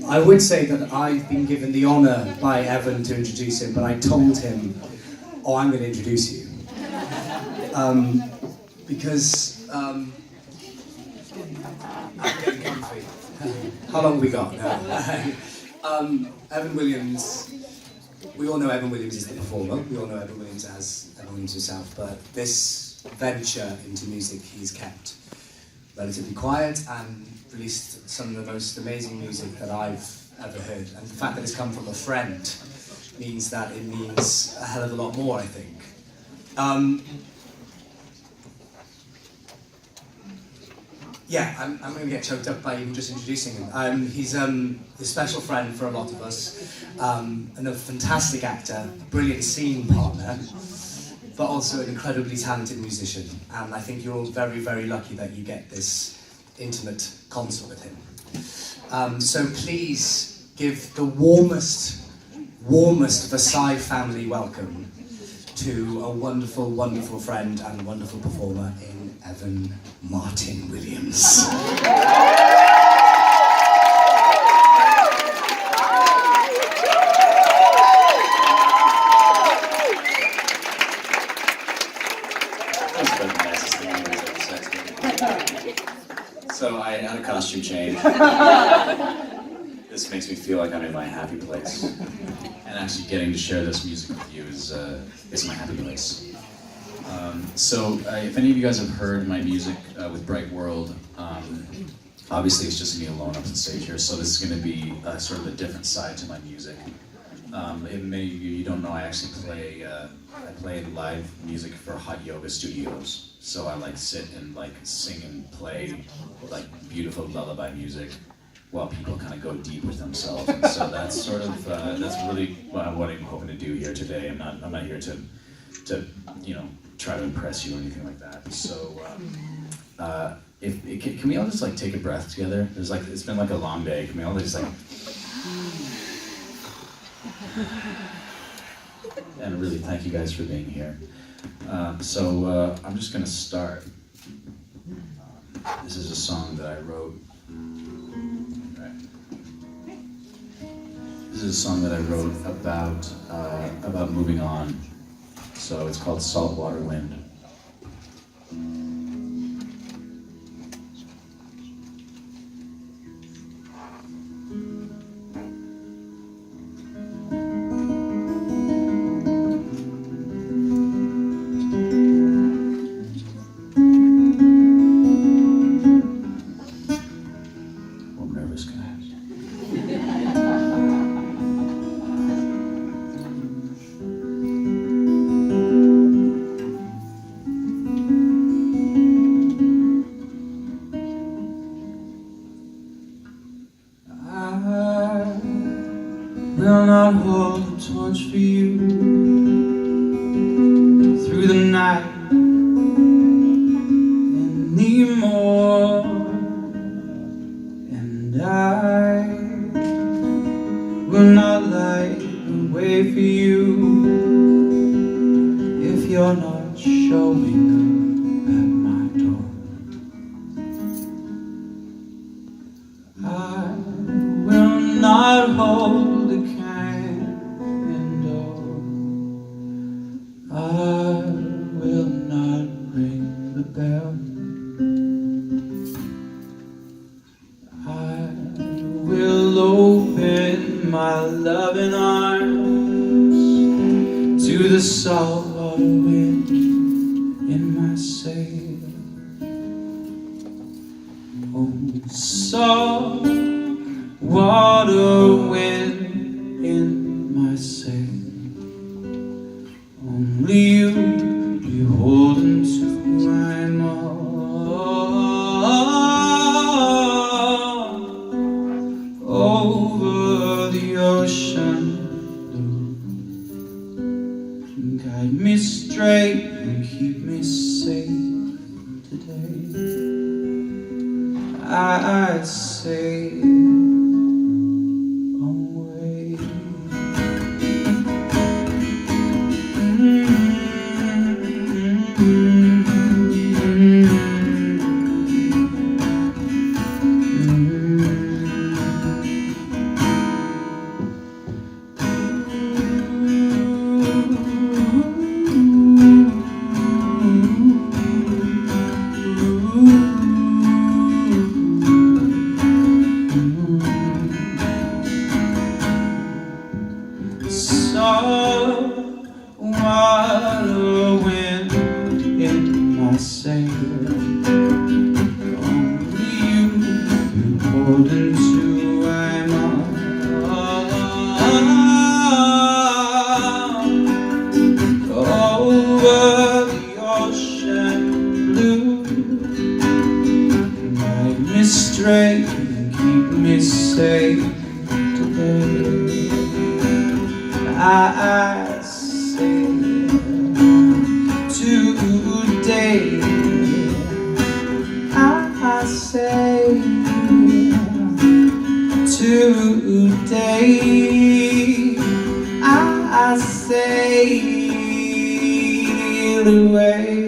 I would say that I've been given the honour by Evan to introduce him, but I told him, oh, I'm going to introduce you. Because I'm getting comfy. How long have we got now? Evan Williams, we all know Evan Williams is the performer, we all know Evan Williams as Evan Williams himself, but this venture into music he's kept relatively quiet and released some of the most amazing music that I've ever heard. And the fact that it's come from a friend means that it means a hell of a lot more, I think. Yeah, I'm going to get choked up by even just introducing him. He's a special friend for a lot of us, and a fantastic actor, a brilliant scene partner, but also an incredibly talented musician. And I think you're all very, very lucky that you get this intimate concert with him. So please give the warmest Versailles family welcome to a wonderful, wonderful friend and wonderful performer in Evan Martin Williams. So I had a costume change. This makes me feel like I'm in my happy place. And actually getting to share this music with you is my happy place. If any of you guys have heard my music with Bright World, obviously it's just me alone up on stage here, so this is going to be sort of a different side to my music. If many of you don't know, I actually play live music for hot yoga studios. So I like sit and like sing and play like beautiful lullaby music while people kind of go deep with themselves. And so that's sort of that's really what I'm hoping to do here today. I'm not here to try to impress you or anything like that. So can we all just like take a breath together? It's been like a long day. Can we all just like and really thank you guys for being here. I'm just gonna start. This is a song that I wrote. This is a song that I wrote about moving on. So it's called Saltwater Wind. I'm nervous, guys. Will not hold a torch for you through the night anymore, and I will not light the way for you if you're not showing up at my door. I will not hold the candle. I will not ring the bell. I will open my loving arms to the saltwater wind in my sail. Oh, salt water wind in my sail. Only you beholden to, I know. Over the ocean blue, guide me straight and keep me safe today. I say away. me straight and keep me safe today. I say today, I say today, I sail away.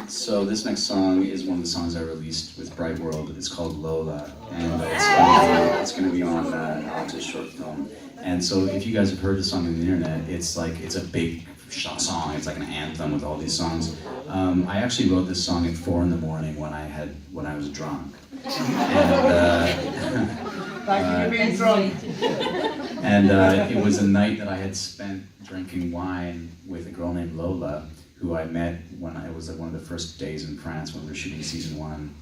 So this next song is one of the songs I released with Bright World. It's called Lola, and it's going to be on this short film. And so if you guys have heard the song on the internet, it's a big song. It's like an anthem with all these songs. I actually wrote this song at 4 in the morning when I was drunk. And it was a night that I had spent drinking wine with a girl named Lola, who I met when it was one of the first days in France when we were shooting season 1.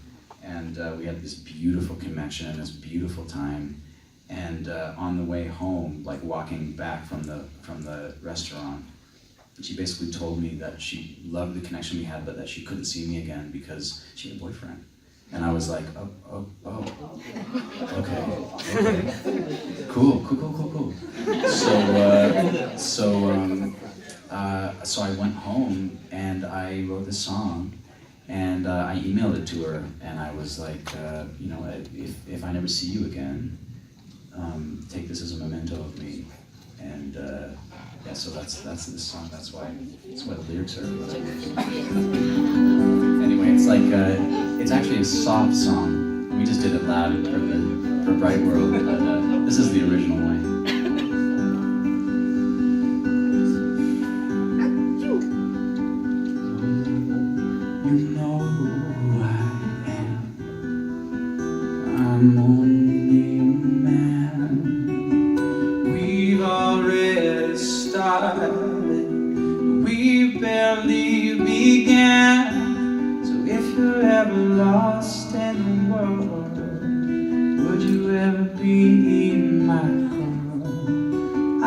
And we had this beautiful connection and this beautiful time. And on the way home, like walking back from the restaurant, she basically told me that she loved the connection we had, but that she couldn't see me again because she had a boyfriend. And I was like, okay, cool. So I went home and I wrote this song, and I emailed it to her, and I was like, if I never see you again, take this as a memento of me. And yeah, so that's this song. That's why the lyrics are. Anyway, it's actually a soft song. We just did it loud for Bright World, but this is the original way. You know who I am. I'm only a man. We've already started. We barely began. So if you're ever lost in the world, would you ever be in my heart? I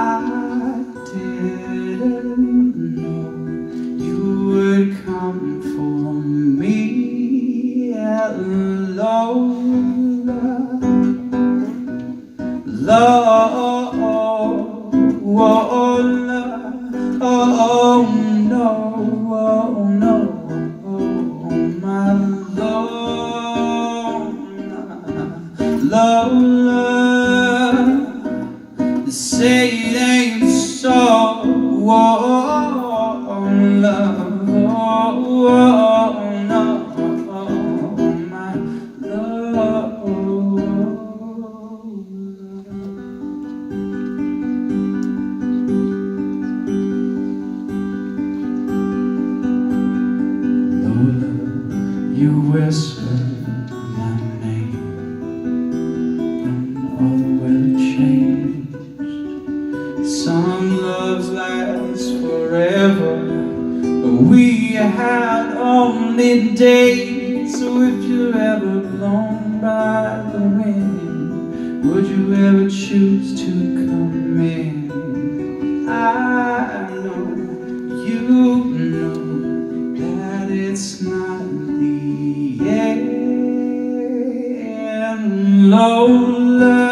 didn't know you would come for me. Lola, oh no, my Lola, say it ain't so. Love, no, my love. Lola, you whispered my name, and all the weather changed. Some loves last forever, but we had only days. So if you're ever blown by the wind, would you ever choose to come in? I know you know that it's not the end. Lola,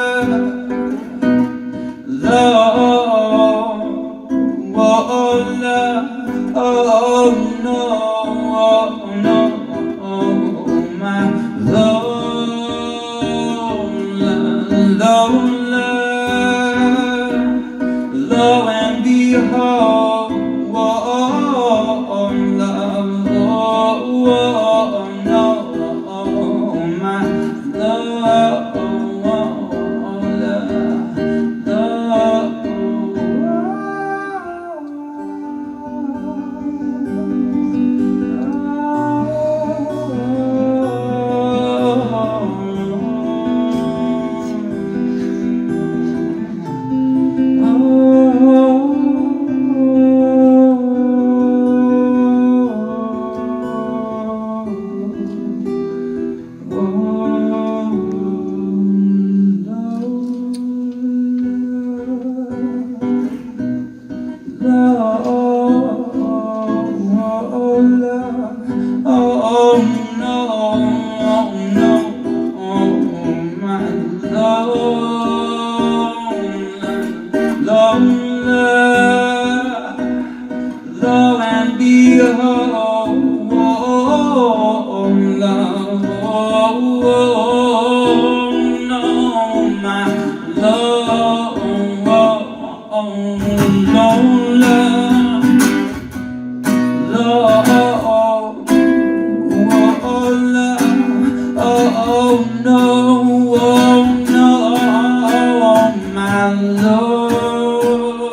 alone.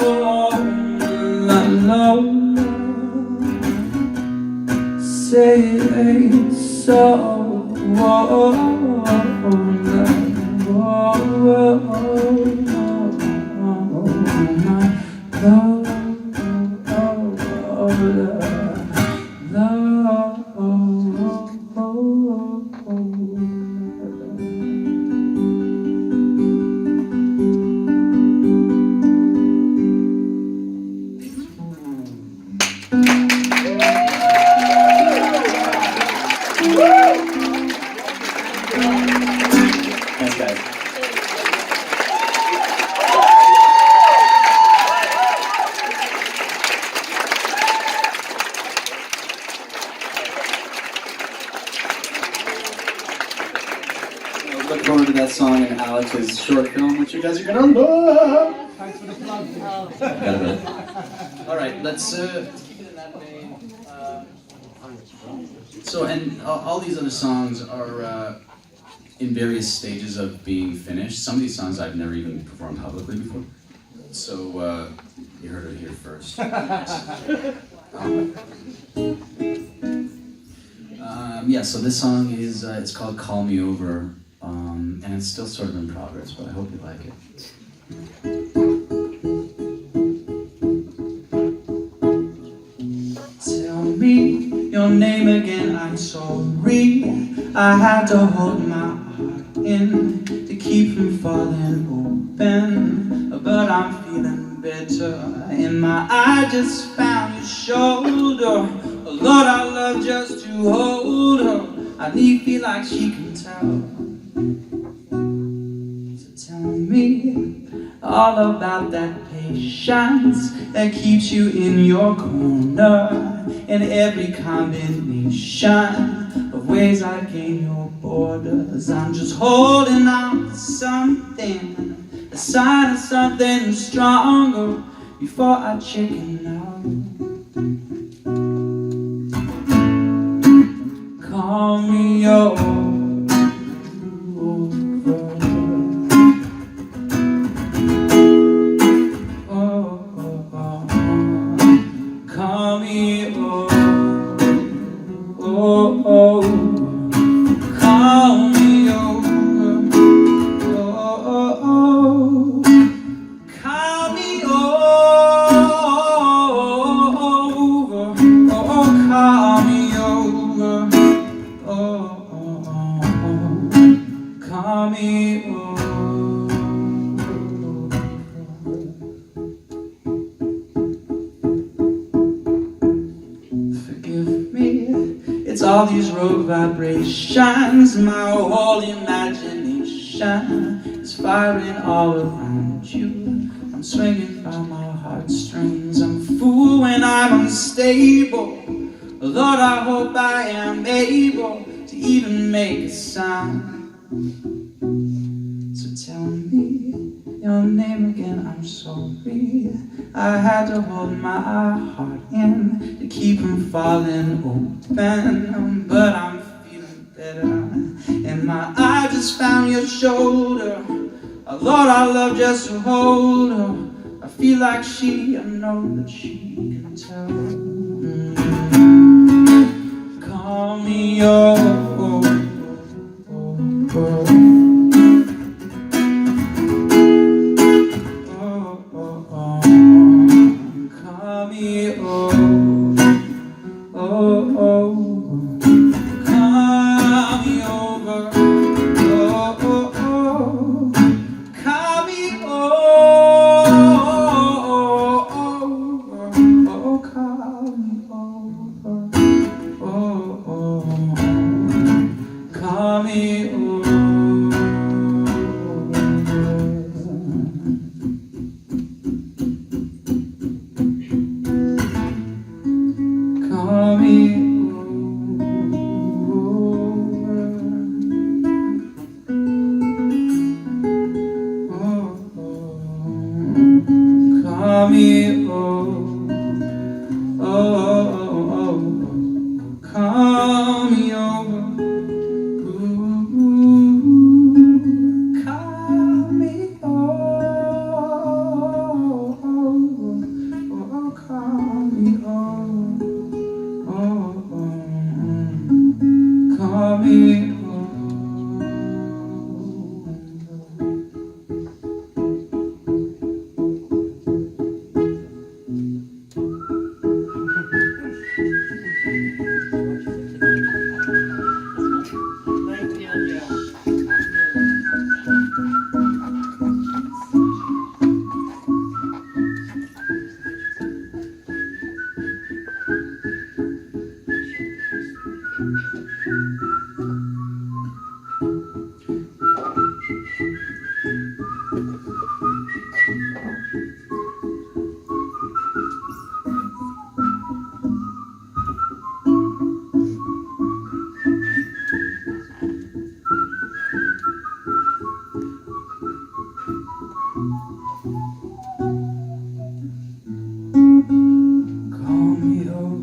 Say it ain't so. Thanks, guys. Look forward to that song in Alex's short film, which you guys are gonna love. Thanks for the plug. Got it. All right, let's keep it in that vein. So, and all these other songs are in various stages of being finished. Some of these songs I've never even performed publicly before. So, you heard it here first. Yeah, so this song is, it's called Call Me Over, and it's still sort of in progress, but I hope you like it. Tell me your name again, I'm sorry. I had to hold my heart in to keep from falling open. But I'm feeling better. In my eye just found your shoulder. Oh Lord, I love just to hold her. I need feel like she can tell. So tell me all about that patience that keeps you in your corner. In every combination of ways I gain your borders, I'm just holding on to something, a sign of something stronger before I chicken out. Call me over. Call me over. Call me over. Call me over. Call me over. Call me over. Forgive me, it's all these rogue vibrations. My whole imagination is firing all around you. I'm swinging by my heartstrings. I'm a fool when I'm unstable. Lord, I hope I am able to even make a sound. So tell me your name again, I'm sorry. I had to hold my heart in to keep from falling open. But I'm feeling better. And my eye just found your shoulder. Oh Lord, I love just to hold her. I feel like she, I know that she can tell. Call me over. Call me over. Call me over. Call me over. Call me over. Call me over. Call me over. Call me over. Call me over. Call me over. Call me over.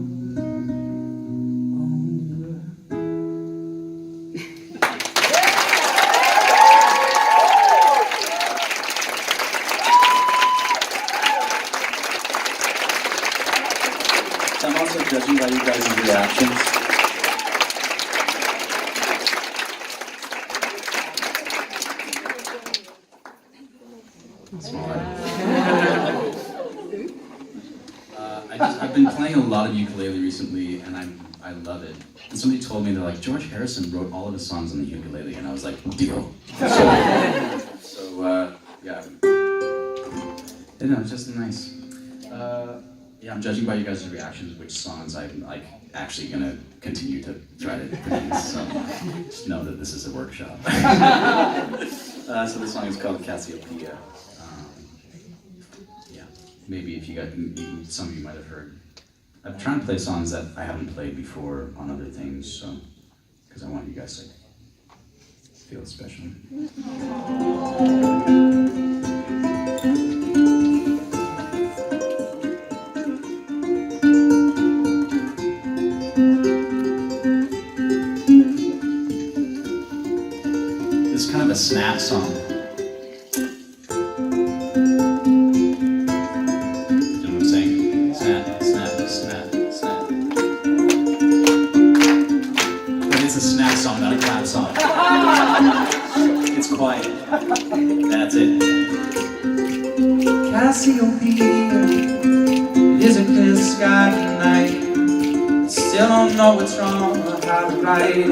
I'm also judging by you guys' reactions. I've been playing a lot of ukulele recently, and I love it. And somebody told me, they're like, George Harrison wrote all of his songs on the ukulele, and I was like, deal. So yeah. You know, it's just nice. Yeah, I'm judging by you guys' reactions which songs I'm like actually gonna continue to try to produce. So just know that this is a workshop. So this song is called Cassiopeia. Yeah, maybe if you got, some of you might have heard. I'm trying to play songs that I haven't played before on other things, so because I want you guys to feel special. This is kind of a snap song. Song, not a clap song. It's quiet. That's it. Cassiopeia, it is a clear sky tonight. Still don't know what's wrong or how to write it.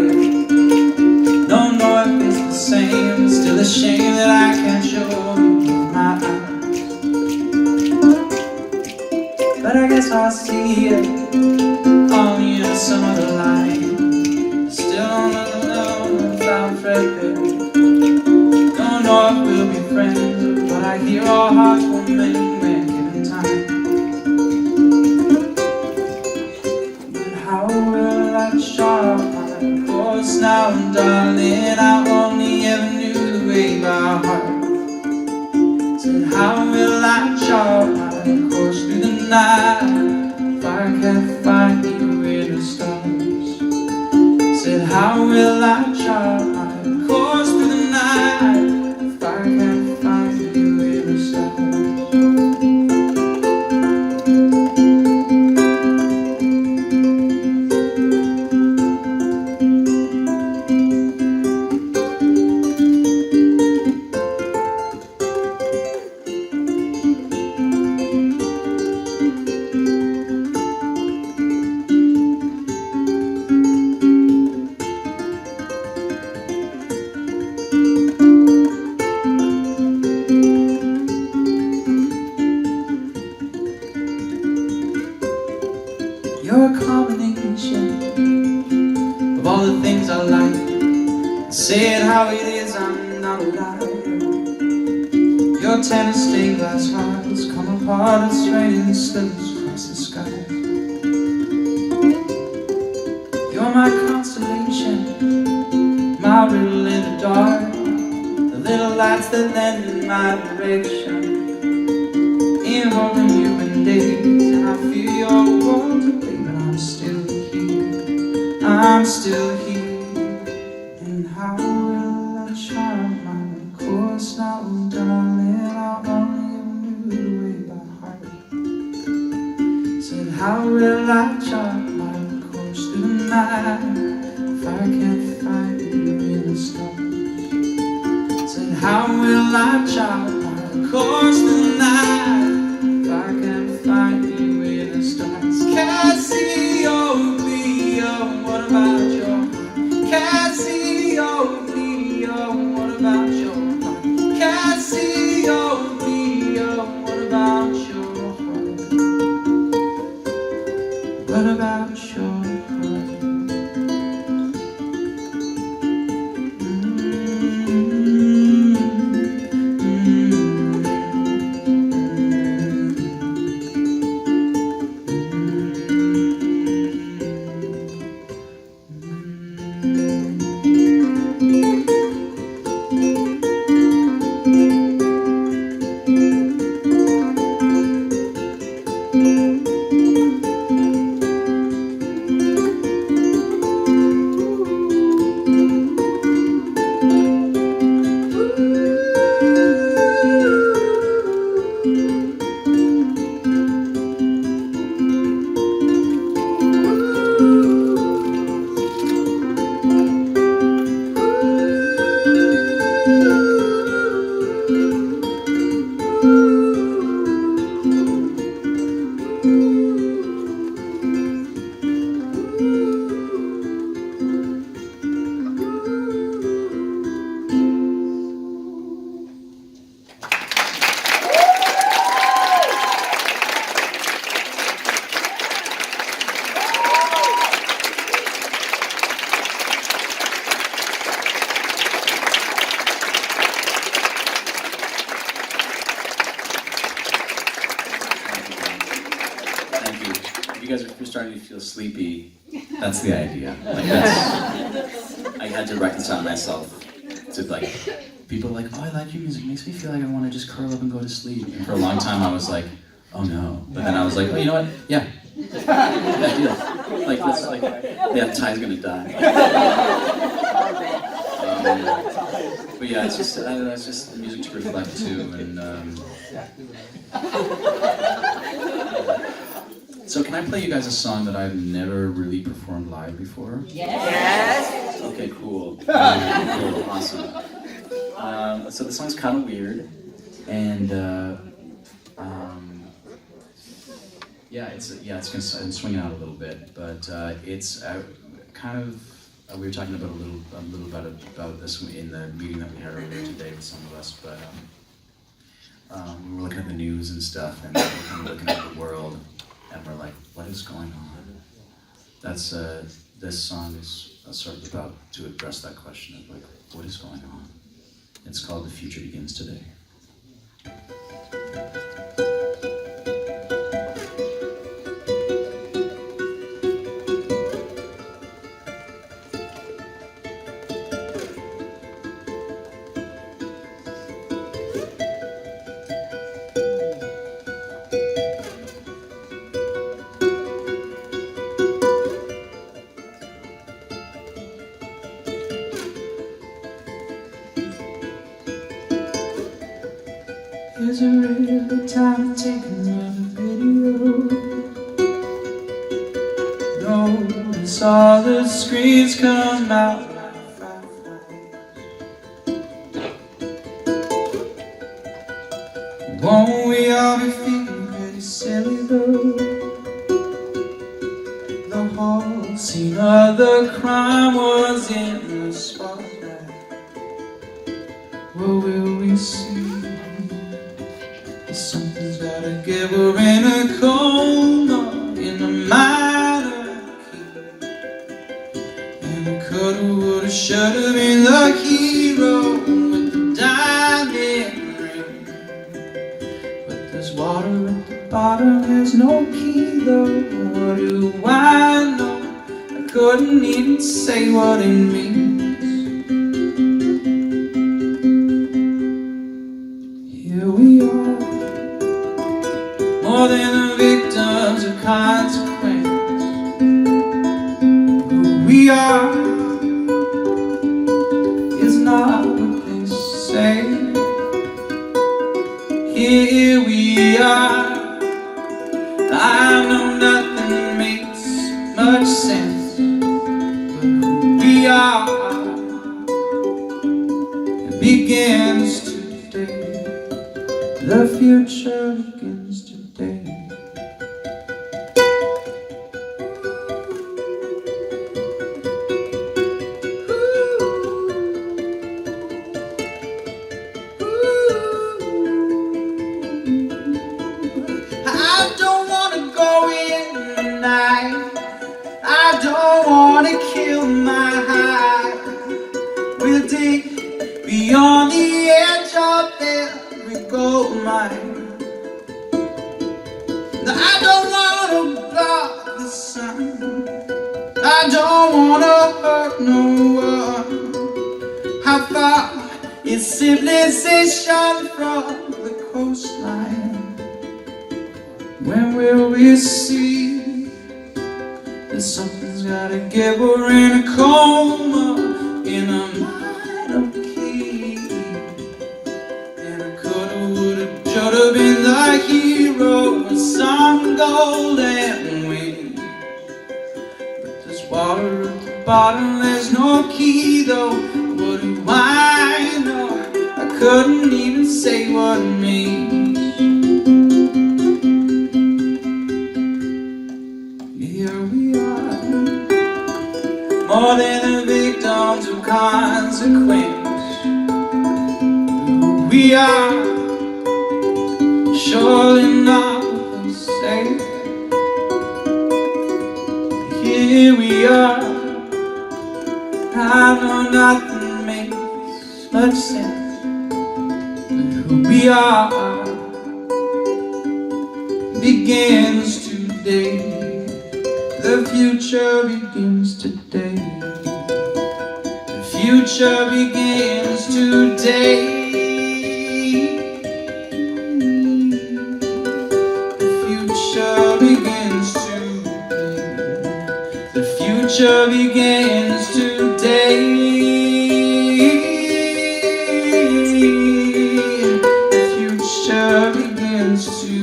Don't know if it's the same. It's still a shame that I can't show you my eyes. But I guess I'll see it only in some other light. Still don't know if I'm Fredbear. Don't know if we'll be friends, but I hear our hearts will mend when given time. But how will I chart my course now, darling? I only ever knew the way by heart. Said, how will I chart my course through the night if I can't find you in the stars? Said, how will I chart my course through the night if I can't find you in the stars? You're a combination of all the things I like. Say it how it is, I'm not a liar. Your tennis stained glass hearts come apart as raining slips across the sky. You're my constellation, my riddle in the dark, the little lights that lend in my direction. Involving you in days, and I feel your world away, but I'm still here. I'm still here. And how will I chart my course now, darling? I only knew the way by heart. Said, how will I chart my course through the night if I can't find you in the stars? Said, how will I chart my course through the night if I can't find you in the stars? Cassiopeia, what about your heart? Cassiopeia, what about your heart? Cassiopeia, what about your heart? What about your heart? guys are starting to feel sleepy, that's the idea. Like that's, I had to reconcile myself to like, people are like, oh, I like your music, it makes me feel like I want to just curl up and go to sleep. And for a long time I was like, oh no. But then I was like, oh, you know what? Yeah. Yeah, deal. Like, that's like, yeah, Ty's gonna die. But yeah, it's just, I don't know, it's just music to reflect to, and so can I play you guys a song that I've never really performed live before? Yes. Okay, cool. Cool, awesome. So the song's kind of weird, and yeah, it's gonna swing out a little bit, but it's kind of. We were talking about a little about this in the meeting that we had earlier today with some of us, but we were looking at the news and stuff, and we're kind of looking at the world, and we're like, what is going on? That's this song is sort of about to address that question of like, what is going on? It's called "The Future Begins Today." Is it really time to take another video? Notice all the screens come out like fireflies. Won't we all be feeling pretty silly though? The whole scene of the crime was in the spotlight. What will we see? Something's gotta give her in a coma, in a minor key. And it coulda, woulda, shoulda been the hero with the diamond ring. But there's water at the bottom, there's no key though. What do I know? I couldn't even say what it means. Here we are, more than the victims of consequence. Who we are is not what they say. Here we are, I know nothing makes much sense, but who we are it begins today. The future begins today. I don't want to go in tonight. I don't want to kill my high. We'll dig beyond the edge of every gold mine. I don't want to block the sun. I don't want to hurt no one. How far is civilization from the coastline? When will we see that something's gotta give her in a coma, in a minor key? And I coulda, woulda, shoulda been the hero with some golden wings. But there's water at the bottom, there's no key though. What do I know? I couldn't even say what it means. Here we are, more than the victims of consequence. Who we are, surely not what they say. Here we are, I know nothing makes much sense, but who we are begins today. future begins today. The future begins today. The future begins today. The future begins today. The future begins today.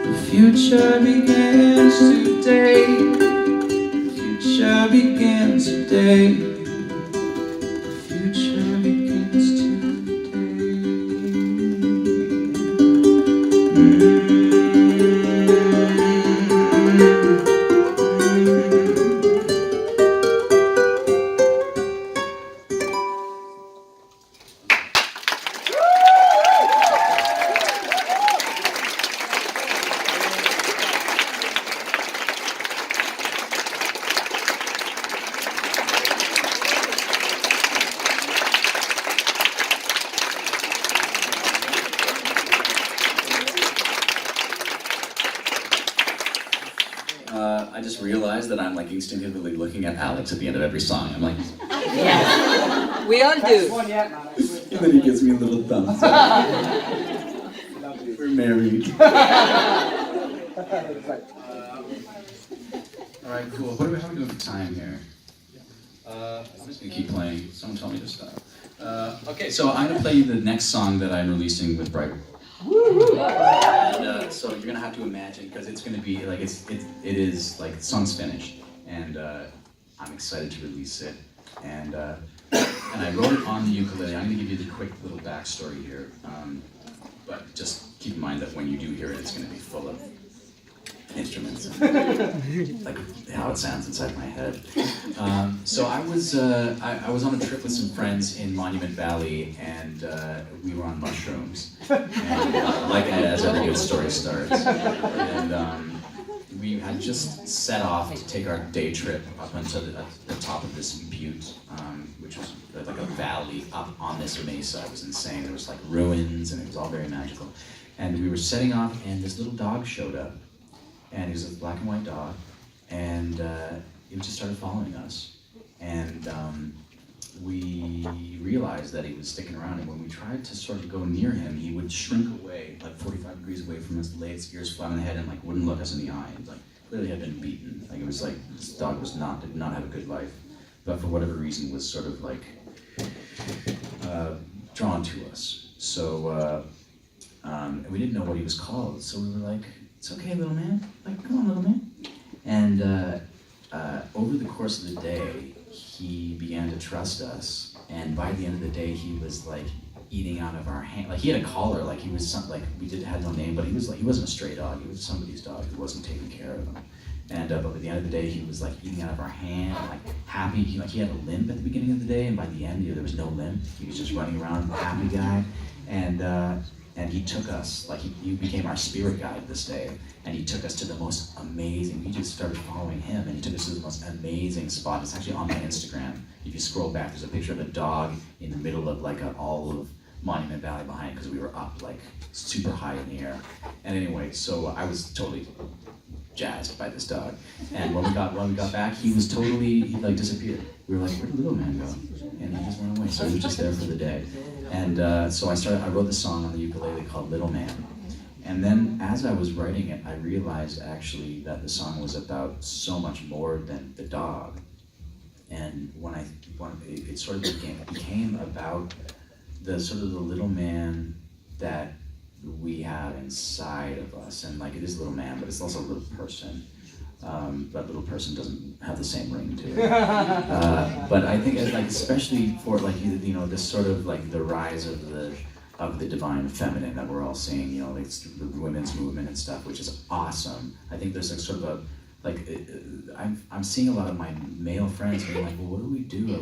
The future begins today. The future begins today. The future begins I just realized that I'm like instinctively looking at Alex at the end of every song. I'm like, We all do. and then he gives me a little thumbs up. We're married. All right, cool. What are we doing for time here? I'm just gonna keep playing. Someone tell me to stop. Okay, so I'm gonna play you the next song that I'm releasing with Bright. And so you're gonna have to imagine, because it's gonna be like it is like the song's finished, and I'm excited to release it. And I wrote it on the ukulele. I'm gonna give you the quick little backstory here, but just keep in mind that when you do hear it, it's gonna be full of instruments, like how it sounds inside my head. So I was on a trip with some friends in Monument Valley, and we were on mushrooms, and, like as every good story starts. And we had just set off to take our day trip up onto the top of this butte, which was like a valley up on this mesa. It was insane. There was like ruins, and it was all very magical. And we were setting off, and this little dog showed up. And he was a black and white dog, and he just started following us. And we realized that he was sticking around, and when we tried to sort of go near him, he would shrink away, like 45 degrees away from us, lay its ears flat on the head, and like wouldn't look us in the eye. And, like clearly had been beaten. Like it was like this dog did not have a good life, but for whatever reason was sort of like drawn to us. So and we didn't know what he was called, so we were like, "It's okay, little man. Like, come on, little man." And over the course of the day, he began to trust us. And by the end of the day, he was like eating out of our hand. Like he had a collar. Like he was some, like had no name, but he was like he wasn't a stray dog. He was somebody's dog who wasn't taking care of him. And but by the end of the day, he was like eating out of our hand, like happy. He had a limp at the beginning of the day, and by the end, there was no limp. He was just running around, happy guy. And he took us, like he became our spirit guide this day, and he took us to the most amazing, we just started following him, and he took us to the most amazing spot. It's actually on my Instagram. If you scroll back, there's a picture of a dog in the middle of like all of Monument Valley behind, because we were up like super high in the air. And anyway, so I was totally jazzed by this dog. And when we got back, he like disappeared. We were like, where'd the little man go? And he just went away, so he was just there for the day. And so I wrote this song on the ukulele called Little Man. And then as I was writing it, I realized actually that the song was about so much more than the dog. And it sort of became about the sort of the little man that we have inside of us. And like it is a little man, but it's also a little person. That little person doesn't have the same ring to it. But I think, like, especially for like this sort of like the rise of the divine feminine that we're all seeing, like the women's movement and stuff, which is awesome. I think there's like sort of I'm seeing a lot of my male friends being like, well, what do we do?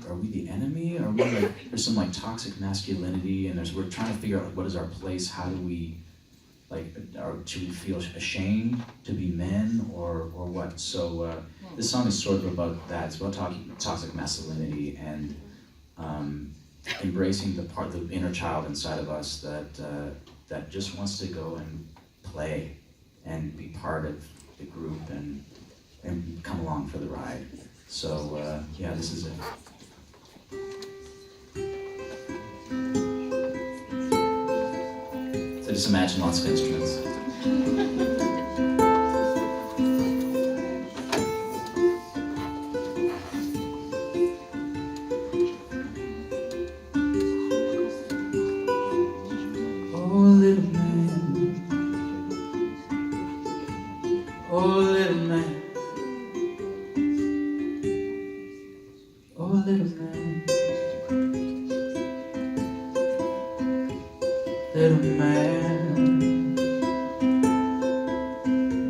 Are we the enemy? Are we like there's some like toxic masculinity, and we're trying to figure out like what is our place? How do we should we feel ashamed to be men or what? So this song is sort of about that. It's about toxic masculinity and embracing the inner child inside of us that just wants to go and play and be part of the group and come along for the ride. So yeah, this is it. So just imagine lots of instruments. Oh, little man. Oh, little man. Oh, little man. Little man,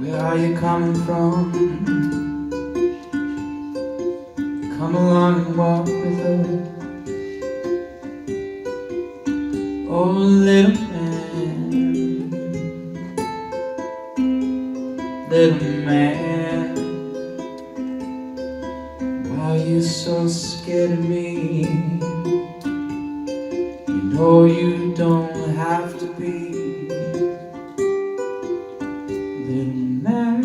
where are you coming from? Come along and walk with us. Oh, little man, little man, why are you so scared of me? You know you don't have to be. Little man,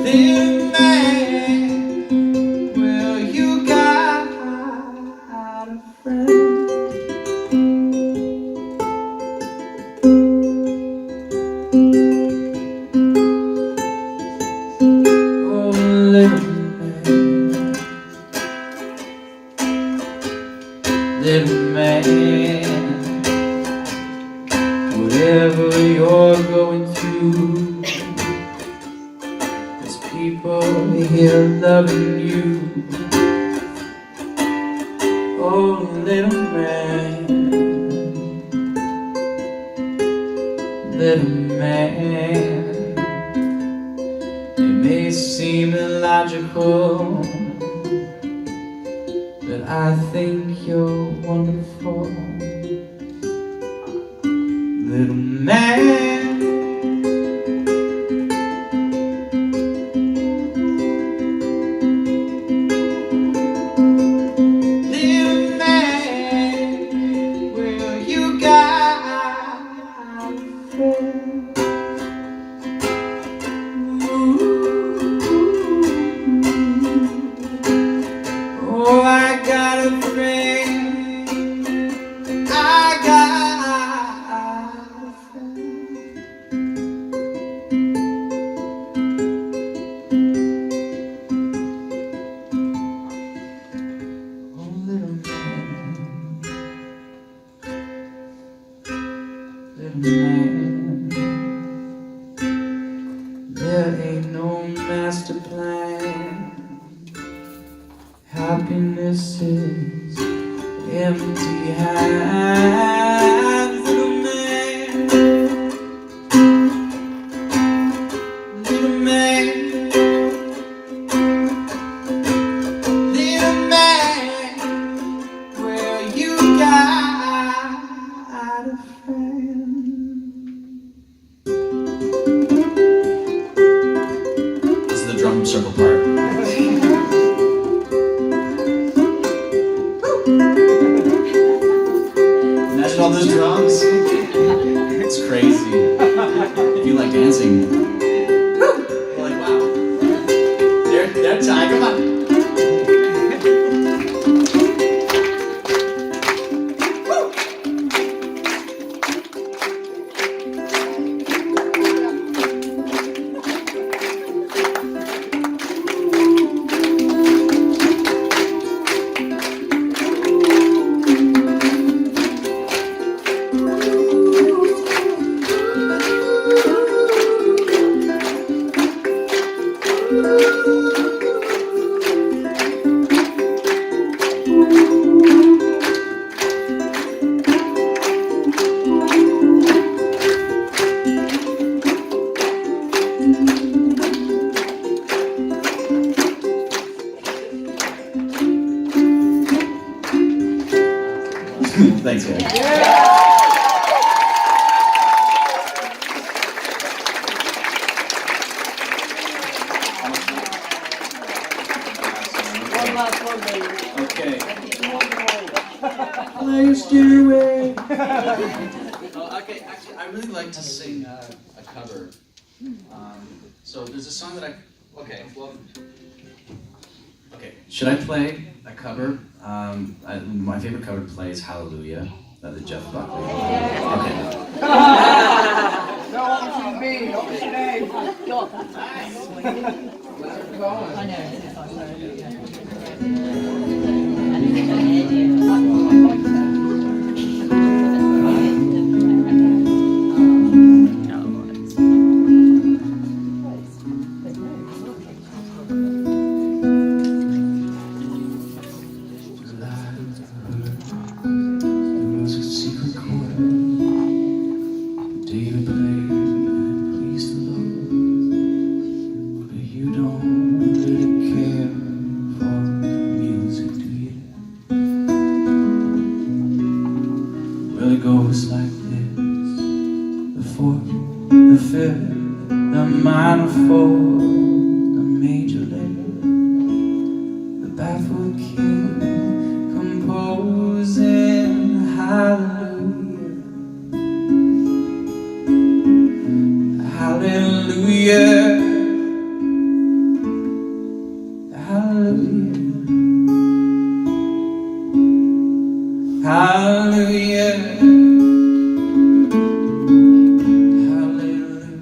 little man, well, you got a friend. Oh, little man, whatever you're going through, there's people here loving you. Oh, little man, little man, it may seem illogical, but I think you're wonderful. Little man, little man, well, you got a friend. Ooh. Oh, I got a friend. I got a friend. Oh, little man, little man, there ain't no master plan. Happiness is empty hands. Little man, little man, little man, well, you got a friend. This is the drum circle part. Imagine all those drums. It's crazy. If you like dancing, you're like, wow. They're time. Come on. Thanks, guys. One last one, baby. Okay. One more. Play a stairway. Oh, okay, actually, I really like to sing a cover. So there's a song that okay, should I play a cover? My favorite cover to play is Hallelujah, the Jeff Buckley. Okay. No, option B, option A. Go. I There was a secret chord David played and it pleased the Lord. But you don't really care for music, do you? Well, it goes like this: the fourth, the fifth, the minor fourth, the major layer, the baffled king composing hallelujah, hallelujah, hallelujah, hallelujah, hallelujah.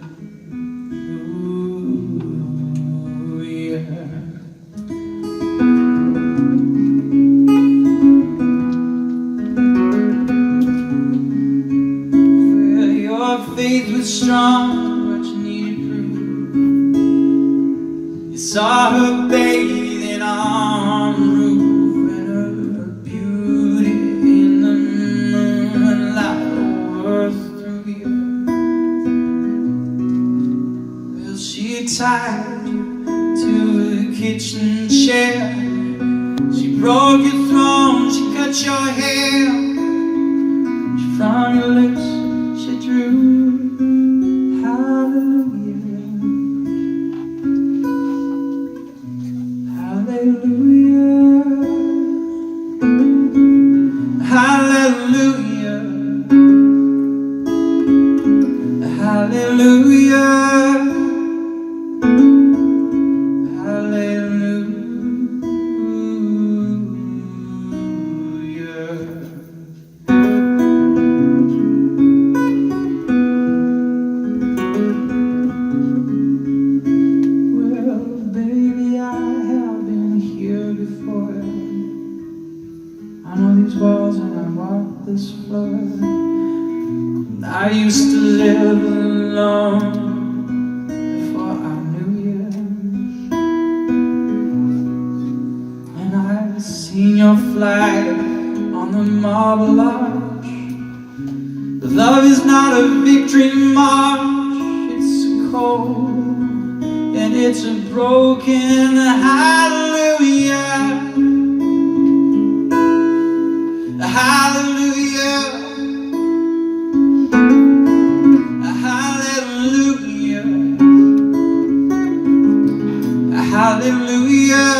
Well, your faith was strong, but you needed proof. You saw her bathing on the roof, and her beauty in the moonlight overthrew you. Well, she tied you to the kitchen chair. She broke your throne, she cut your hair. From your lips she drew hallelujah, hallelujah, hallelujah, hallelujah, hallelujah. Well, baby, I have been here before. I know these walls and I walk this floor. I used to live alone before I knew you, and I've seen your flag on the Marble Arch. But love is not a victory march, it's a cold and it's a broken hallelujah, hallelujah, hallelujah, hallelujah,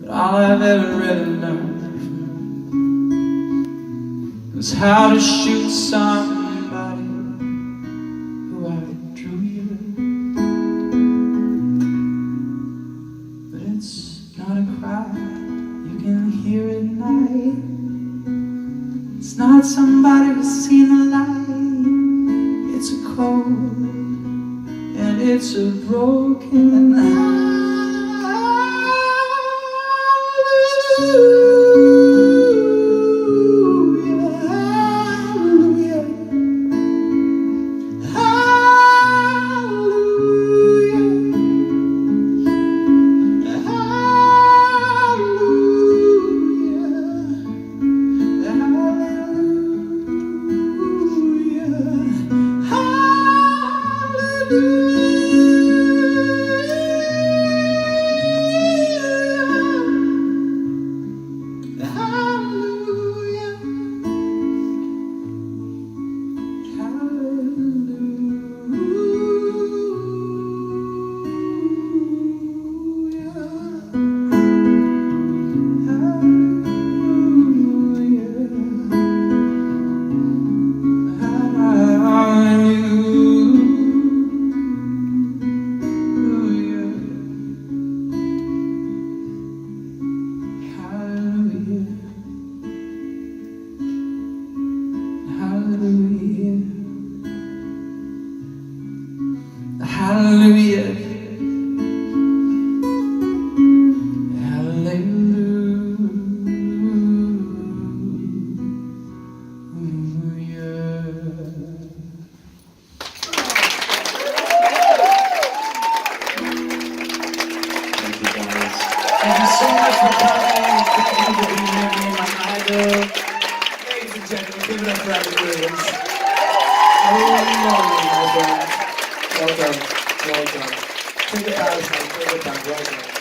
all I've ever really learned was how to shoot somebody who outdrew you. But it's not a cry you can hear at night. It's not somebody who's seen the light. It's a cold and it's a broken so much for coming. Thank you for being here, me and my idol. Ladies and gentlemen, give it up for Evan Williams. Holy moly, my friend. Welcome, welcome. Take a bow, son. Take a bow.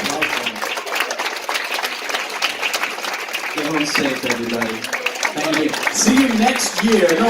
Welcome. Get home safe, everybody. Thank you. See you next year. No,